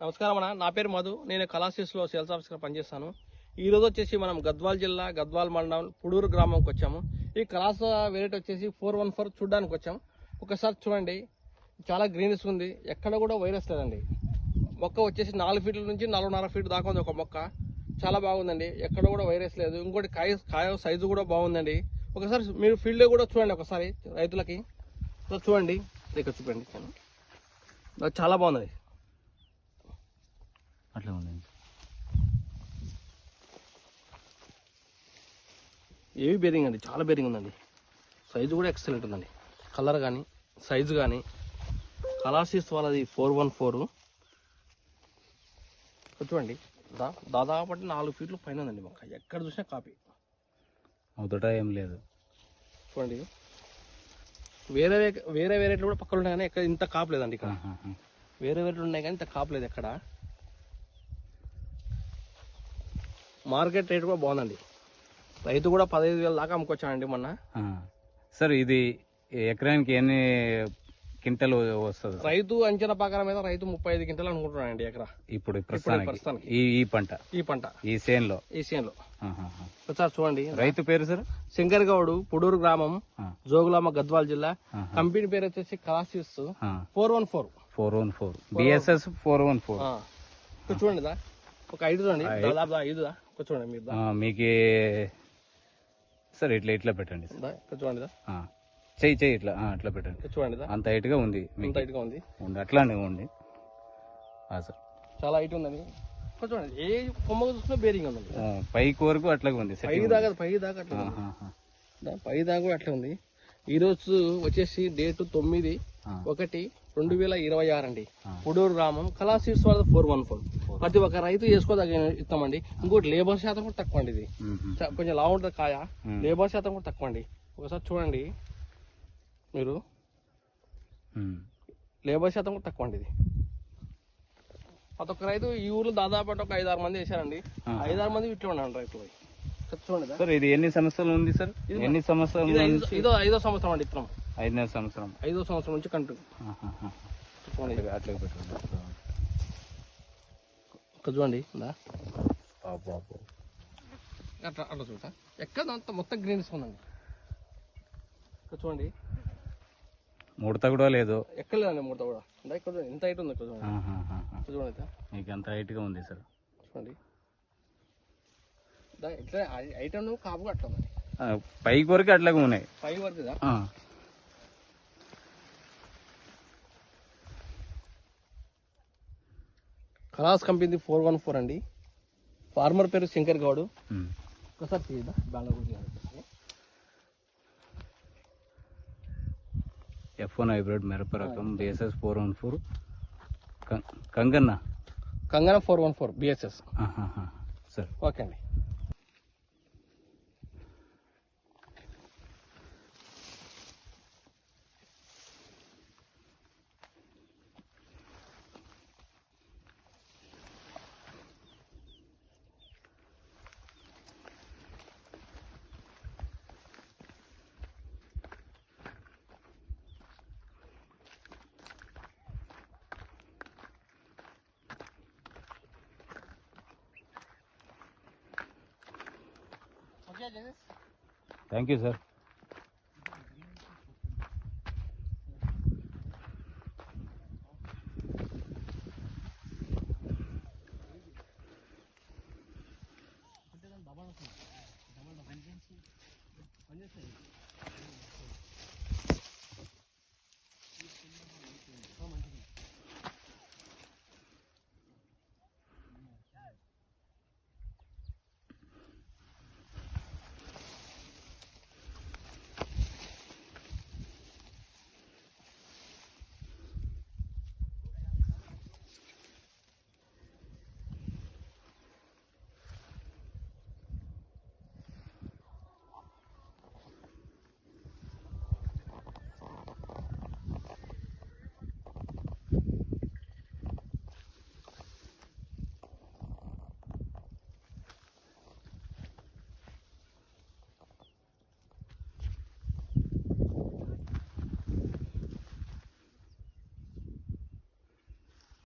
నమస్కారం అన్న, నా పేరు మధు. నేను కళాశీస్లో సేల్స్ ఆఫీసర్గా పనిచేస్తాను. ఈ రోజు వచ్చేసి మనం గద్వాల్ జిల్లా గద్వాల్ మండలం పుడూరు గ్రామంకి వచ్చాము. ఈ కళాస వెరైటీ వచ్చేసి 414 చూడడానికి వచ్చాము. ఒకసారి చూడండి, చాలా గ్రీనిష్ ఉంది, ఎక్కడ కూడా వైరస్ లేదండి. మొక్క వచ్చేసి 4 ఫీట్ల నుంచి 4.5 ఫీట్ దాకా ఉంది ఒక మొక్క. చాలా బాగుందండి, ఎక్కడ కూడా వైరస్ లేదు. ఇంకోటి కాయ సైజు కూడా బాగుందండి. ఒకసారి మీరు ఫీల్డ్లో కూడా చూడండి, ఒకసారి రైతులకి చూడండి, ఇక్కడ చూపండి, చాలా బాగుంది. అట్లా ఉంది. ఏవి బేరింగ్ అండి, చాలా బేరింగ్ ఉందండి. సైజు కూడా ఎక్సలెంట్ ఉందండి, కలర్ కానీ సైజు కానీ. కళాశీస్ వాళ్ళది 414 చూడండి. దాదాపు 4 ఫీట్ల పైన ఉందండి మొక్క, ఎక్కడ చూసినా కాపీ. మొదట ఏం లేదు చూడండి. వేరే వేరే వెరైటీలు కూడా పక్కన ఉన్నాయి కానీ ఎక్కడ ఇంత కాపు లేదండి. ఇక్కడ వేరే వెరైటీలు ఉన్నాయి కానీ ఇంత కాపు లేదు ఎక్కడ. మార్కెట్ రేట్ కూడా బాగుందండి. రైతు కూడా 15,000 దాకా అమ్ముకొచ్చానండి మొన్న. సార్ ఇది ఎకరానికి ఎన్ని క్వింటల్ వస్తుంది? రైతు అంచనా ప్రకారం అయితే రైతు 35 క్వింటాలు అనుకుంటున్నానండి ఎకరా. ఇప్పుడు ప్రస్తుతానికి ఈ పంట ఈ సేన్లో ఒకసారి చూడండి. రైతు పేరు సార్ శంకర్ గౌడ్, పుడూరు గ్రామం, జోగులామ, గద్వాల్ జిల్లా. కంపెనీ పేరు వచ్చేసి కళాశీస్ 414 బిఎస్ఎస్ 414. చూడండి ఒక 5 చూడండి, దాదాపు 5 చూడండి మీరు. మీకు సార్ ఇట్లా పెట్టండి చూడండి, చెయ్యి ఇట్లా అట్లా పెట్టండి. చూడండి, అంత హైట్ గా ఉంది, అట్లానే ఉంది సార్. చాలా హైట్ ఉందండి. చూడండి, ఏ కొమ్మకు చూసినా బేరింగ్ ఉందండి. పైకి వరకు అట్లాగే ఉంది, పై దాకా అట్లా ఉంది. ఈ రోజు వచ్చేసి డేట్ 9/1/2026 అండి. పుడూరు గ్రామం, కళాశీస్ వాళ్ళ 414. ప్రతి ఒక్క రైతు చేసుకోదగ్గ ఇస్తామండి. ఇంకోటి లేబర్ శాతం కూడా తక్కువ అండి. ఇది కొంచెం లావు ఉంటుంది కాయ, లేబర్ శాతం కూడా తక్కువ అండి. ఒకసారి చూడండి మీరు, లేబర్ శాతం కూడా తక్కువ అండి. ఇది ప్రతి ఒక్క రైతు ఈ ఊర్లో దాదాపు ఒక 5-6 మంది వేసారండి. 5-6 మంది ఇట్లా ఉన్నాను రైతులు. చూడండి సార్, ఇది ఎన్ని సంవత్సరాలు ఉంది సార్? ఎన్ని సంవత్సరాలు? ఇదో 5వ సంవత్సరం అండి. ఇత్తనం 5వ సంవత్సరం. 5వ సంవత్సరం నుంచి కంటిన్యూ. అట్లా చూడండి, అట్లా అట్లా చూడ ఎక్కడ అంత మొత్తం గ్రీన్స్ ఉందండి. చూడండి, ముడత కూడా లేదు, ఎక్కడ లేదండి ముడత కూడా. ఇక్కడ ఎంత హైట్ ఉంది, చూడండి. మీకు ఎంత హైట్ గా ఉంది సార్? చూడండి, ఇట్లా ఐటమ్ కాపు అట్లా ఉంది. పైకి వరకు అట్లాగే ఉన్నాయి, పై వరకు. కళాస్ కంపెనీ 414 అండి. ఫార్మర్ పేరు శంకర్ గౌడ్. ఒకసారి తీయదా F1 హైబ్రిడ్ మిరప రకం బిఎస్ఎస్ 414 కంగన్న 414 బిఎస్ఎస్ సార్. ఓకే అండి. Thank you sir.